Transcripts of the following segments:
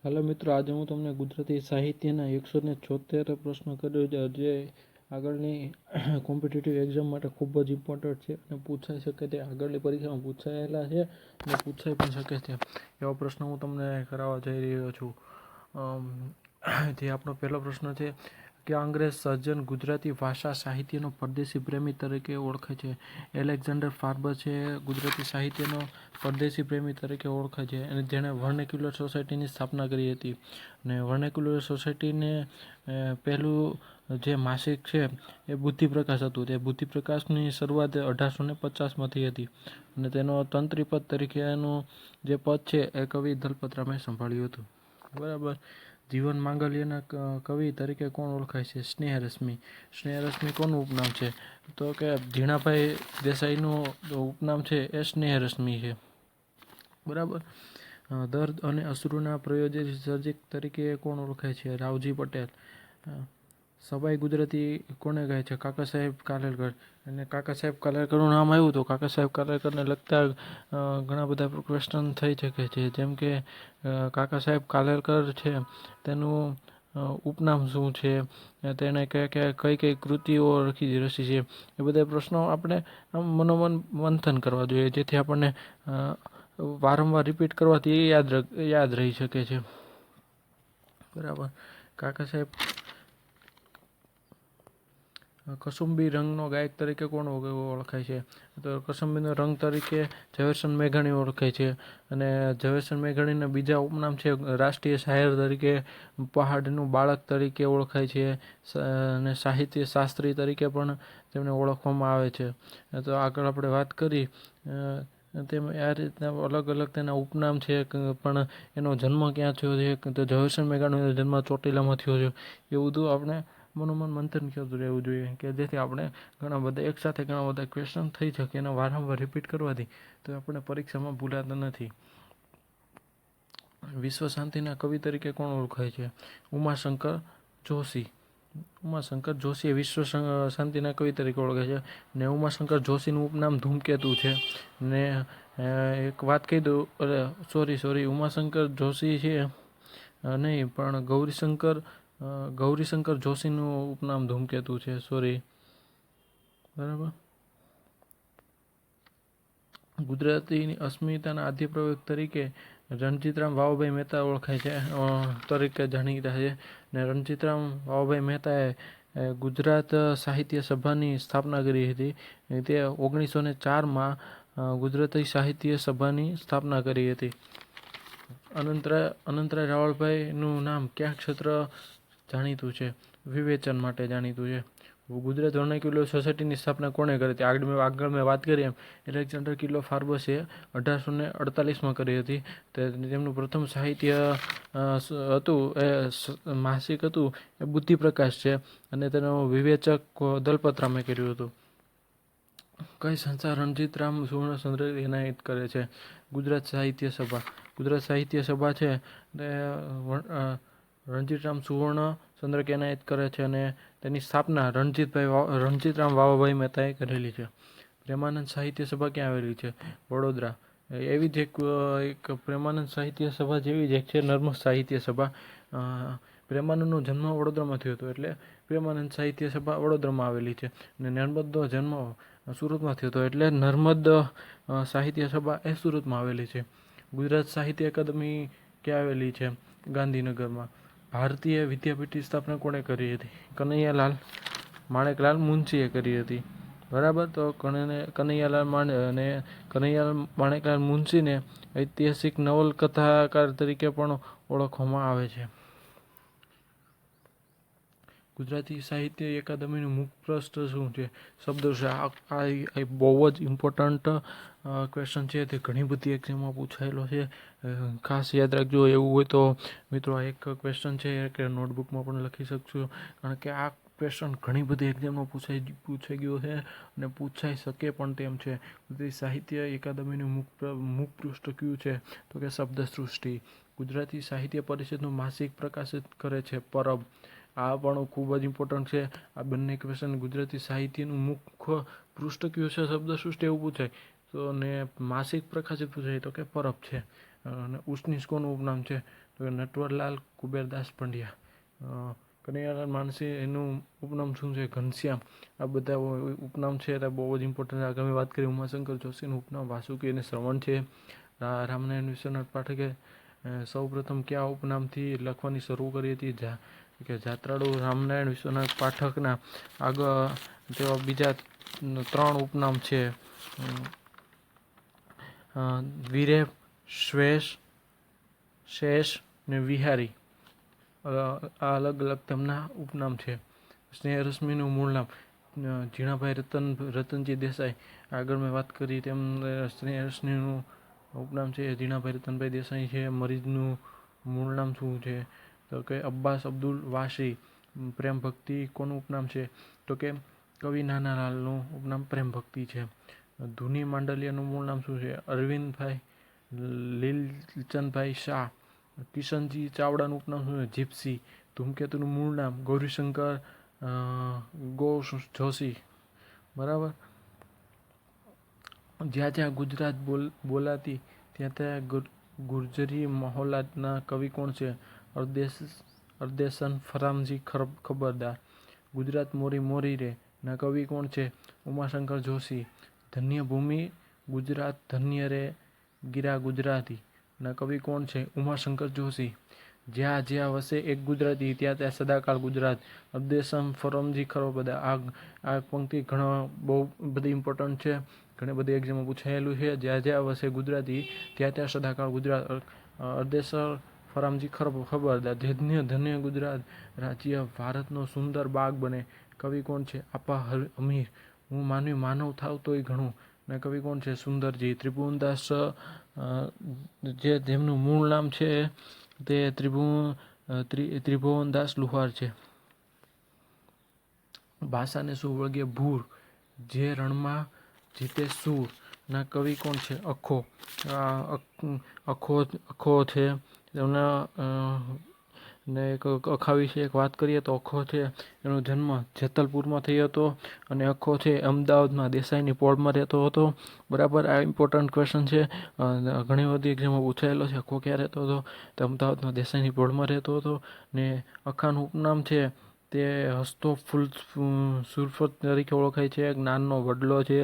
હાલો મિત્રો, આજે હું તમને ગુજરાતી સાહિત્યના 176 પ્રશ્ન કર્યો છે, જે આગળની કોમ્પિટિટિવ એક્ઝામ માટે ખૂબ જ ઇમ્પોર્ટન્ટ છે અને પૂછાઈ શકે તે આગળની પરીક્ષામાં પૂછાયેલા છે અને પૂછાઈ પણ શકે છે એવા પ્રશ્ન હું તમને કરાવવા જઈ રહ્યો છું. જે આપણો પહેલો પ્રશ્ન છે કે અંગ્રેજ સર્જન ગુજરાતી ભાષા સાહિત્યનો પરદેશી પ્રેમી તરીકે ઓળખે છે. એલેક્ઝાન્ડર ફાર્બર છે ગુજરાતી સાહિત્યનો પરદેશી પ્રેમી તરીકે ઓળખાય છે અને જેણે વર્નેક્યુલર સોસાયટીની સ્થાપના કરી હતી. અને વર્નેક્યુલર સોસાયટીને પહેલું જે માસિક છે એ બુદ્ધિપ્રકાશ હતું. તે બુદ્ધિપ્રકાશની શરૂઆત 1850માં થઈ હતી અને તેનો તંત્રીપદ તરીકેનું જે પદ છે એ કવિ દલપતરામે સંભાળ્યું હતું. બરાબર. જીવન માંગલ્યના કવિ તરીકે કોણ ઓળખાય છે? સ્નેહરશ્મિ. સ્નેહરશ્મિ કોનું ઉપનામ છે? તો કે ઝીણાભાઈ દેસાઈનું ઉપનામ છે એ સ્નેહરશ્મિ છે. બરાબર. દર્દ અને અશ્રુના પ્રયોજક સર્જક તરીકે કોણ ઓળખાય છે? રાવજી પટેલ. સવાઈ ગુજરાતી કોને કહે છે? કાકા સાહેબ કાલેલકર. અને કાકા સાહેબ કાલેલકરનું નામ આવ્યું તો કાકા સાહેબ કાલેલકરને લગતા ઘણા બધા ક્વેશ્ચન થઈ શકે છે. જેમ કે કાકા સાહેબ કાલેલકર છે તેનું ઉપનામ શું છે, તેણે કઈ કઈ કૃતિઓ રચી છે, એ બધા પ્રશ્નો આપણે આમ મનોમન મંથન કરવા જોઈએ, જેથી આપણને વારંવાર રિપીટ કરવાથી યાદ રહી શકે છે. બરાબર. કાકા સાહેબ કસુંબી રંગનો ગાયક તરીકે કોણ ઓળખાય છે? તો કસુંબીનો રંગ તરીકે ઝવેરચંદ મેઘાણી ઓળખાય છે. અને ઝવેરચંદ મેઘાણીના બીજા ઉપનામ છે રાષ્ટ્રીય શાયર તરીકે, પહાડનું બાળક તરીકે ઓળખાય છે અને સાહિત્ય શાસ્ત્રી તરીકે પણ તેમને ઓળખવામાં આવે છે. તો આગળ આપણે વાત કરી તેમ આ રીતના અલગ અલગ તેના ઉપનામ છે, પણ એનો જન્મ ક્યાં થયો છે? તો ઝવેરચંદ મેઘાણીનો જન્મ ચોટીલામાં થયો છે. એવું બધું આપણે મનોમન મંથન કરતું રહેવું જોઈએ, કે જેથી આપણે એકસાથે ઘણા બધા ક્વેશ્ચન થઈ શકે અને વારંવાર રિપીટ કરવાથી તો આપણે પરીક્ષામાં ભૂલાતા નથી. વિશ્વ શાંતિના કવિ તરીકે કોણ ઓળખાય છે? ઉમાશંકર જોશી. ઉમાશંકર જોશી એ વિશ્વ શાંતિના કવિ તરીકે ઓળખાય છે. ને ઉમાશંકર જોશીનું ઉપનામ ધૂમકેતુ છે. ને એક વાત કહી દઉં, સોરી ઉમાશંકર જોશી છે નહીં, પણ ગૌરીશંકર જોશીનું ઉપનામ ધૂમકેતુ છે. સોરી. બરાબર. ગુજરાતીની અસ્મિતાના આદ્યપ્રયોગ તરીકે રણજીતરામ વાવભાઈ મહેતા ઓળખાય છે, તરીકે જાણીતા છે. ને રણજીતરામ વાવભાઈ મહેતાએ ગુજરાત સાહિત્ય સભાની સ્થાપના કરી હતી. તે 1904માં ગુજરાતી સાહિત્ય સભાની સ્થાપના કરી હતી. અનંતરાય રાવળભાઈનું નામ કયા ક્ષેત્ર જાણીતું છે? વિવેચન માટે જાણીતું છે. ગુજરાત વર્નાક્યુલર સોસાયટીની સ્થાપના કોણે કરી હતી? આગળ મેં વાત કરી એમ એલેક્ઝાન્ડર કિલો ફાર્બસે 1848માં કરી હતી. તેમનું પ્રથમ સાહિત્ય હતું એ માસિક હતું એ બુદ્ધિપ્રકાશ છે અને તેનો વિવેચક દલપતરામે કર્યું હતું. કઈ સંસ્થા રણજીતરામ સુવર્ણચંદ્રક એનાયત કરે છે? ગુજરાત સાહિત્ય સભા. ગુજરાત સાહિત્ય સભા છે તે રણજીતરામ સુવર્ણચંદ્રક એનાયત કરે છે અને તેની સ્થાપના રણજીતરામ વાવભાઈ મહેતાએ કરેલી છે. પ્રેમાનંદ સાહિત્ય સભા ક્યાં આવેલી છે? વડોદરા. એવી જ એક પ્રેમાનંદ સાહિત્ય સભા જેવી જ એક છે નર્મદ સાહિત્ય સભા. પ્રેમાનંદનો જન્મ વડોદરામાં થયો હતો, એટલે પ્રેમાનંદ સાહિત્ય સભા વડોદરામાં આવેલી છે. અને નર્મદનો જન્મ સુરતમાં થયો હતો, એટલે નર્મદ સાહિત્ય સભા એ સુરતમાં આવેલી છે. ગુજરાત સાહિત્ય અકાદમી ક્યાં આવેલી છે? ગાંધીનગરમાં. ભારતીય વિદ્યાપીઠની સ્થાપના કોણે કરી હતી? કનૈયાલાલ માણેકલાલ મુનશીએ કરી હતી. બરાબર. તો કનૈયાલાલ માણેકલાલ મુનશીને ઐતિહાસિક નવલકથાકાર તરીકે પણ ઓળખવામાં આવે છે. ગુજરાતી સાહિત્ય અકાદમીનું મુખપૃષ્ઠ શું છે? શબ્દકોશ. આ બહુ જ ઇમ્પોર્ટન્ટ ક્વેશ્ચન છે, તે ઘણી બધી એક્ઝામમાં પૂછાયેલો છે. ખાસ યાદ રાખજો. એવું હોય તો મિત્રો આ એક ક્વેશ્ચન છે કે નોટબુકમાં પણ લખી શકશો, કારણ કે આ ક્વેશ્ચન ઘણી બધી એક્ઝામમાં પૂછાઈ ગયો છે અને પૂછાઈ શકે પણ તેમ છે. ગુજરાતી સાહિત્ય અકાદમીનું મુખપૃષ્ઠ કયું છે? તો કે શબ્દસૃષ્ટિ. ગુજરાતી સાહિત્ય પરિષદનું માસિક પ્રકાશિત કરે છે પરબ. આ પણ ખૂબ જ ઇમ્પોર્ટન્ટ છે. આ બંને ક્વેશ્ચન ગુજરાતી સાહિત્યનું મુખ્ય પૃષ્ઠ કયું છે? શબ્દસૃષ્ટિ એવું પૂછાય તો, ને માસિક પ્રકાશિત પૂછાય તો કે પરબ છે. અને ઉસનીસ કોનું ઉપનામ છે? તો કે નટવરલાલ કુબેરદાસ પંડ્યા. કનૈયાલાલ માનસી એનું ઉપનામ શું છે? ઘનશ્યામ. આ બધા ઉપનામ છે એ બહુ જ ઇમ્પોર્ટન્ટ. આગળ મેં વાત કરી ઉમાશંકર જોશીનું ઉપનામ વાસુકી અને શ્રવણ છે. રામનારાયણ વિશ્વનાથ પાઠકે સૌ પ્રથમ કયા ઉપનામથી લખવાની શરૂ કરી હતી? કે જાત્રાળુ રામનારાયણ વિશ્વનાથ પાઠકના આગળ તેવા બીજા 3 ઉપનામ છે. વિરેપ, શેષ ને વિહારી. આ અલગ અલગ તેમના ઉપનામ છે. સ્નેહરશ્મિનું મૂળ નામ ઝીણાભાઈ રતનજી દેસાઈ. આગળ મેં વાત કરી તેમ સ્નેહરશ્મિનું ઉપનામ છે ઝીણાભાઈ રતનભાઈ દેસાઈ છે. મરીઝનું મૂળ નામ શું છે? તો કે અબ્બાસ અબ્દુલ વાસી. પ્રેમ ભક્તિ કોનું ઉપનામ છે? તો કે કવિ નાનાલાલનું ઉપનામ પ્રેમ ભક્તિ છે. ધુની માંડલિયાનું મૂળ નામ શું છે? અરવિંદભાઈ લીલચંદભાઈ શાહ. કિશનજી ચાવડાનું ઉપનામ શું છે? જીપ્સી. ધૂમકેતુનું મૂળ નામ ગૌરીશંકર જોશી. બરાબર. જ્યાં જ્યાં ગુજરાત બોલાતી ત્યાં ત્યાં ગુર્જરી મહોલ્લાના કવિ કોણ છે? અરદેશન ફરામજી ખબરદાર. ગુજરાત મોરી મોરી રે ના કવિ કોણ છે? ઉમાશંકર જોશી. ધન્ય ભૂમિ ગુજરાત ધન્ય રે ગીરા ગુજરાતી ના કવિ કોણ છે? ઉમાશંકર જોશી. જ્યાં જ્યાં વસે એક ગુજરાતી ત્યાં ત્યાં સદાકાળ ગુજરાત. અરદેશમ ફરમજી ખબરદાર. આ પંક્તિ ઘણા બહુ બધી ઇમ્પોર્ટન્ટ છે. ઘણી બધી એક્ઝામમાં પૂછાયેલું છે. જ્યાં જ્યાં વસે ગુજરાતી ત્યાં ત્યાં સદાકાળ ગુજરાત. અરદેશર ફરામજી ખબરદાર. ધન્ય ધન્ય ગુજરાત રાજ્ય ભારતનો સુંદર બાગ બને. કવિ કોણ છે? આપા અમીર. હું માનવી માનવ થાવ તોય ઘણું ને કવિ કોણ છે? સુંદરજી. ત્રિભુવનદાસ જે જેમનું મૂળ નામ છે તે ત્રિભુવનદાસ લુહાર છે. ભાષાને શું વળગે? ભૂર. જે રણમાં જીતે સૂર ના કવિ કોણ છે? અખો. અખો છે એમના ને એક અખા વિશે એક વાત કરીએ તો અખો છે એનો જન્મ જેતલપુરમાં થયો હતો અને અખો છે અમદાવાદમાં દેસાઈની પોળમાં રહેતો હતો. બરાબર. આ ઇમ્પોર્ટન્ટ ક્વેશ્ચન છે. ઘણી બધી એક્ઝામમાં પૂછાયેલો છે. અખો ક્યાં રહેતો હતો? તો અમદાવાદમાં દેસાઈની પોળમાં રહેતો હતો. ને અખાનું ઉપનામ છે તે હસતો ફૂલ સુરફત તરીકે ઓળખાય છે. જ્ઞાનનો વડલો છે.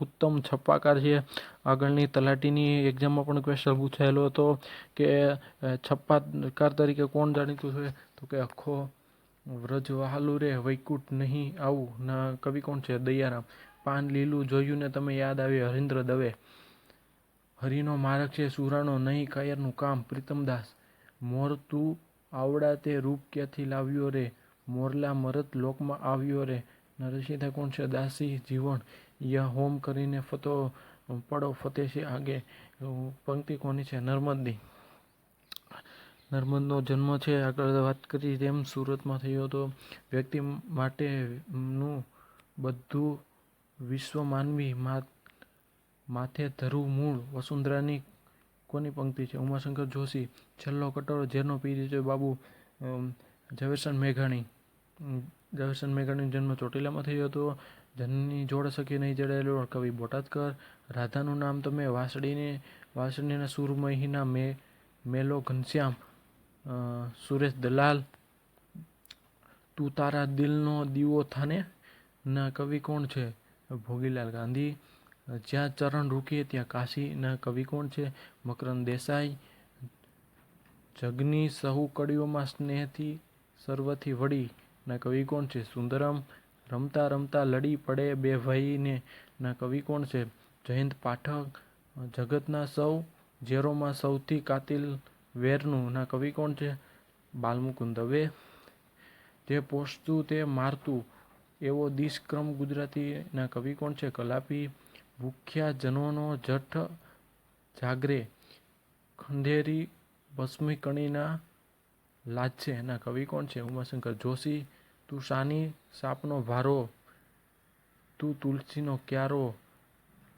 ઉત્તમ છપ્પાકાર છે. આગળની તલાટીની એક્ઝામમાં પણ ક્વેશ્ચન પૂછાયેલો હતો કે છપ્પાકાર તરીકે કોણ જાણીતું છે? તો કે અખો. વ્રજ વહાલું રે વૈકુંઠ નહીં આવું ના કવિ કોણ છે? દયારામ. પાન લીલું જોયું ને તમે યાદ આવે હરીન્દ્ર દવે. હરિનો માર્ગ છે સુરાનો નહીં કાયરનું કામ. પ્રીતમદાસ. મોર તું આવડા તે રૂપ ક્યાંથી લાવ્યો રે? મોરલા મરદ લોકમાં આવ્યો રે. નરસિંહ કોણ છે? દાસી. જીવન. યા હોમ કરીને પડો ફતે છે આગે. પંક્તિ કોની છે? નર્મદની. નર્મદનો જન્મ છે આગળ વાત કરી તેમ સુરતમાં થયો હતો. વ્યક્તિ માટેનું બધું વિશ્વ માનવી માથે ધરું મૂળ. વસુંધરાની કોની પંક્તિ છે? ઉમાશંકર જોશી. છેલ્લો કટોરો ઝેરનો પી દીધો બાબુ. ઝવેરચંદ મેઘાણી. ઝવેરચંદ મેઘાણીનો જન્મ ચોટીલામાં થયો હતો. જનની જોડ સખી નહીં જડાયેલો કવિ બોટાદકર. રાધાનું નામ તમે વાંસળીના સુરમહીના મેલો ઘનશ્યામ. સુરેશ દલાલ. તું તારા દિલનો દીવો થાને ના કવિ કોણ છે? ભોગીલાલ ગાંધી. જ્યાં ચરણ રૂકીએ ત્યાં કાશી ના કવિ કોણ છે? મકરંદ દેસાઈ. જગની સહુ કડીઓમાં સ્નેહથી સર્વથી વળી ના કવિ કોણ છે? સુંદરમ. રમતા રમતા લડી પડે બે ભાઈને ના કવિ કોણ છે? જયંત પાઠક. જગતના સૌ ઝેરોમાં સૌથી કાતિલ વેરનું ના કવિ કોણ છે? બાલમુકુંદ દવે. જે પોષતું તે મારતું એવો દિશક્રમ ગુજરાતી ના કવિ કોણ છે? કલાપી. ભૂખ્યા જનોનો જઠ જાગરે ખંડેરી ભસ્મી કણીના લાજશે ના કવિ કોણ છે? ઉમાશંકર જોશી. તું શાની સાપનો ભારો તું તુલસીનો ક્યારો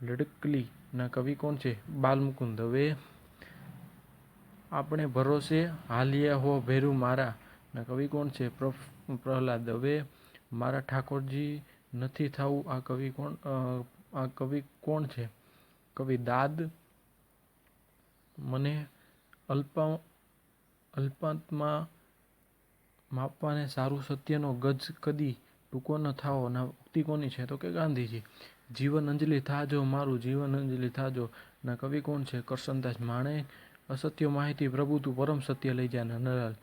લડકલી ના કવિ કોણ છે? બાલમુકુંદ દવે. આપણે ભરોસે હાલ્યા હો ભેરું મારા ના કવિ કોણ છે? પ્રહલાદ દવે. મારા ઠાકોરજી નથી થવું આ કવિ કોણ છે? કવિ દાદ. મને અલ્પાંતમાં માપવાને સારું સત્યનો ગજ કદી ટૂંકો ન થાવો ના ઉક્તિ કોની છે? તો કે ગાંધીજી. જીવન અંજલિ થાજો મારું જીવન અંજલિ થાજો ના કવિ કોણ છે? કરશનદાસ માણેક. અસત્ય માહિતી પ્રભુ તું પરમ સત્ય લઈ જા નંદલાલ.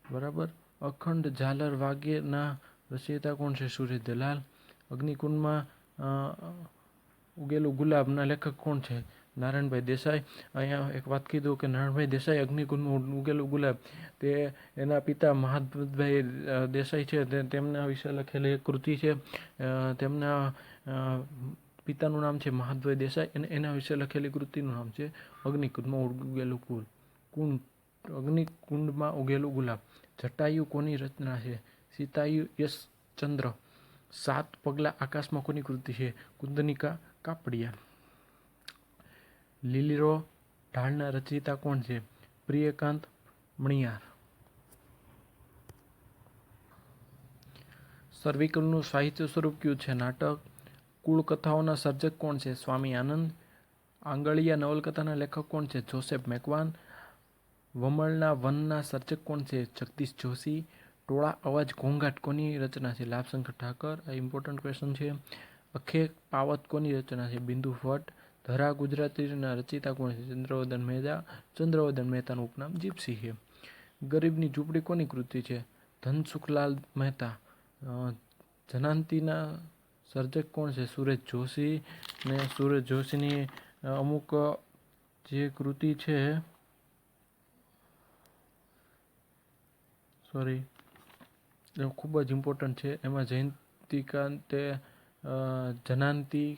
બરાબર. અખંડ ઝાલર વાગે ના રચયિતા કોણ છે? સુરેશ દલાલ. અગ્નિકુંડમાં ઉગેલું ગુલાબના લેખક કોણ છે? નારાયણભાઈ દેસાઈ. અહીંયા એક વાત કીધું કે નારાયણભાઈ દેસાઈ અગ્નિકુંડમાં ઉગેલું ગુલાબ તે એના પિતા મહાદેવભાઈ દેસાઈ છે તેમના વિશે લખેલી એક કૃતિ છે. તેમના પિતાનું નામ છે મહાદેવભાઈ દેસાઈ અને એના વિશે લખેલી કૃતિનું નામ છે અગ્નિકુંડમાં ઉગેલું અગ્નિકુંડમાં ઉગેલું ગુલાબ. જટાયુ કોની રચના છે? સીતાયુ યશચંદ્ર. 7 પગલા આકાશમાં કોની કૃતિ છે? કુંદનિકા કાપડિયા. લીલીરો ઢાળના રચયિતા કોણ છે? પ્રિયકાંત મણિયાર. સર્વિકલનું સાહિત્ય સ્વરૂપ કયું છે? નાટક. કુળ કથાઓના સર્જક કોણ છે? સ્વામી આનંદ. આંગળીયા નવલકથાના લેખક કોણ છે? જોસેફ મેકવાન. વમળના વનના સર્જક કોણ છે? જગદીશ જોશી. ટોળા અવાજ ઘોંઘાટ કોની રચના છે? લાભશંકર ઠાકર. આ ઇમ્પોર્ટન્ટ ક્વેશ્ચન છે. અખે પાવત કોની રચના છે? બિંદુ ભટ્ટ. ધરા ગુજરાતીના રચયિતા કોણ છે? ચંદ્રવદન મહેતા. ચંદ્રવદન મહેતાનું ઉપનામ જીપ્સી છે. ગરીબની ઝૂંપડી કોની કૃતિ છે? ધનસુખલાલ મહેતા. જનાંતીના સર્જક કોણ છે? સુરેશ જોશી. ને સુરેશ જોશીની અમુક જે કૃતિ છે ખૂબ જ ઇમ્પોર્ટન્ટ છે. એમાં જયંતિકા તે જનાંતી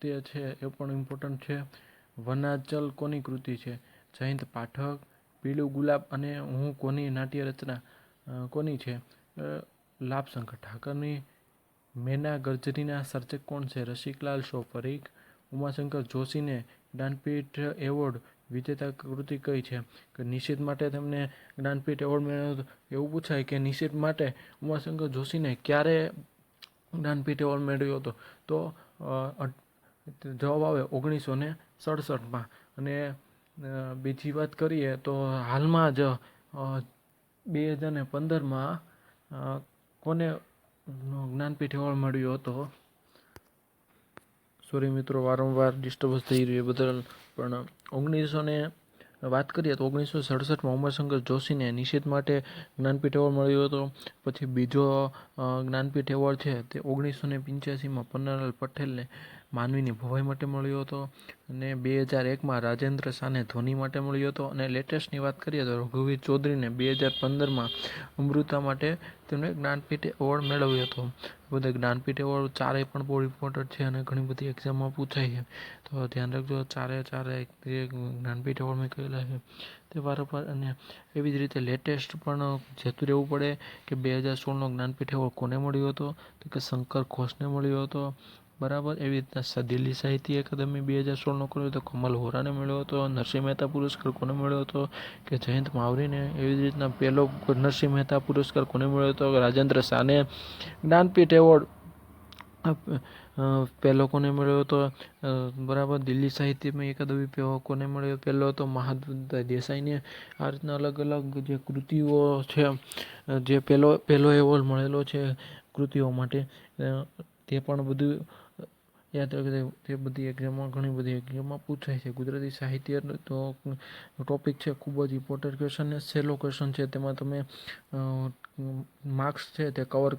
તે છે એ પણ ઇમ્પોર્ટન્ટ છે. વનાચલ કોની કૃતિ છે? જયંત પાઠક. પીળું ગુલાબ અને હું કોની નાટ્ય રચના કોની છે? લાભશંકર ઠાકરની. મેના ગર્જરીના સર્જક કોણ છે? રસિકલાલ શો પરીખ. ઉમાશંકર જોશીને જ્ઞાનપીઠ એવોર્ડ વિજેતા કૃતિ કઈ છે? કે નિષેધ માટે તેમને જ્ઞાનપીઠ એવોર્ડ મેળવ્યો. એવું પૂછાય કે નિષેધ માટે ઉમાશંકર જોશીને ક્યારે જ્ઞાનપીઠ એવોર્ડ મેળવ્યો હતો? તો જવાબ આવે 1967માં. અને બીજી વાત કરીએ તો હાલમાં જ 2015માં કોને જ્ઞાનપીઠ એવોર્ડ મળ્યો હતો? સોરી મિત્રો, વારંવાર ડિસ્ટર્બન્સ થઈ રહ્યું બદલ. પણ વાત કરીએ તો 1967માં ઉમાશંકર જોશીને નિષેધ માટે જ્ઞાનપીઠ એવોર્ડ મળ્યો હતો. પછી બીજો જ્ઞાનપીઠ એવોર્ડ છે તે 1985માં પન્નાલાલ પટેલને માનવીની ભવાઈ માટે મળ્યો હતો. અને 2001માં રાજેન્દ્ર શાહને ધ્વનિ માટે મળ્યો હતો. અને લેટેસ્ટની વાત કરીએ તો રઘુવીર ચૌધરીને 2015માં અમૃતા માટે તેમણે જ્ઞાનપીઠ એવોર્ડ મેળવ્યો હતો. બધા જ્ઞાનપીઠ એવોર્ડ ચારે પણ બહુ ઇમ્પોર્ટન્ટ છે અને ઘણી બધી એક્ઝામમાં પૂછાય છે, તો ધ્યાન રાખજો. ચારે જે જ્ઞાનપીઠ એવોર્ડ મેં કહેલા છે તે વારંવાર. અને એવી જ રીતે લેટેસ્ટ પણ જતું રહેવું પડે કે 2016નો જ્ઞાનપીઠ એવોર્ડ કોને મળ્યો હતો? તો કે શંકર ઘોષને મળ્યો હતો. બરાબર. એવી રીતના દિલ્હી સાહિત્ય અકાદમી 2016નો કર્યો તો કમલ હોરાને મળ્યો હતો. નરસિંહ મહેતા પુરસ્કાર કોને મળ્યો હતો? કે જયંત માવરીને. એવી જ રીતના પહેલો નરસિંહ મહેતા પુરસ્કાર કોને મળ્યો હતો? રાજેન્દ્ર શાહને. જ્ઞાનપીઠ એવોર્ડ પહેલો કોને મળ્યો હતો? બરાબર. દિલ્હી સાહિત્યમાં અકાદમી કોને મળ્યો? પહેલો હતો મહાદેવભાઈ દેસાઈને. આ રીતના અલગ અલગ જે કૃતિઓ છે, જે પહેલો એવોર્ડ મળેલો છે કૃતિઓ માટે, તે પણ બધું યાદ રાખજો. તે બધી એક્ઝામમાં ઘણી બધી એક્ઝામમાં પૂછાય છે. ગુજરાતી સાહિત્ય તો ટોપિક છે ખૂબ જ ઇમ્પોર્ટન્ટ ક્વેશ્ચન ને સહેલો ક્વેશ્ચન છે. તેમાં તમે માર્ક્સ છે તે કવર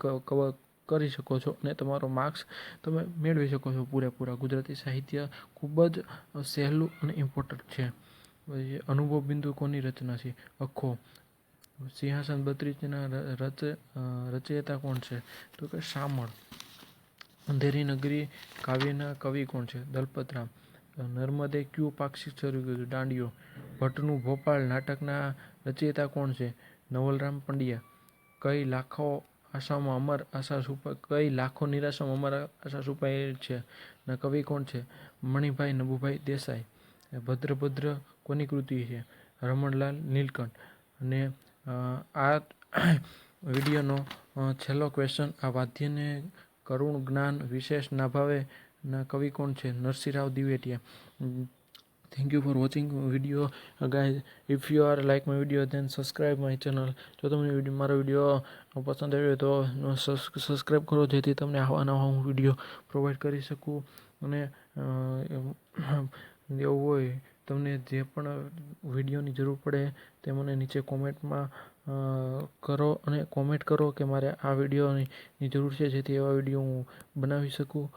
કરી શકો છો અને તમારો માર્ક્સ તમે મેળવી શકો છો પૂરેપૂરા. ગુજરાતી સાહિત્ય ખૂબ જ સહેલું અને ઇમ્પોર્ટન્ટ છે. અનુભવ બિંદુ કોની રચના છે? અખો. સિંહાસન 32ના રચયિતા કોણ છે? તો કે શામળ. અંધેરી નગરી કાવ્યના કવિ કોણ છે? દલપતરામ. નર્મદે ક્યુ પાક્ષિક શરૂ કર્યું? દાંડિયો. ભટ્ટનું ભોપાલ નાટકના રચયિતા કોણ છે? નવલરામ પંડ્યા. કઈ લાખો નિરાશામાં અમાર આશા છુપાયેલી છે? ના કવિ કોણ છે? મણિભાઈ નભુભાઈ દેસાઈ. ભદ્રભદ્ર કોની કૃતિ છે? રમણલાલ નીલકંઠ. અને આ વિડીયોનો છેલ્લો ક્વેશ્ચન, આ વાદ્યને કરુણ જ્ઞાન વિશેષ નાભાવે ના કવિ કોણ છે? Narsinhrao Divetia. Thank you for watching video, guys. If you are like my video, then subscribe my channel. જો તમને મારો વિડીયો પસંદ આવ્યો તો સબસ્ક્રાઈબ કરો, જેથી તમને આવા નવા હું વિડીયો પ્રોવાઈડ કરી શકું. અને એવું હોય તમને જે પણ વિડીયોની જરૂર પડે તે મને નીચે કોમેન્ટમાં કરો અને કોમેન્ટ કરો કે મારે આ વિડીયોની જરૂર છે, જેથી એવા વિડીયો હું બનાવી શકું.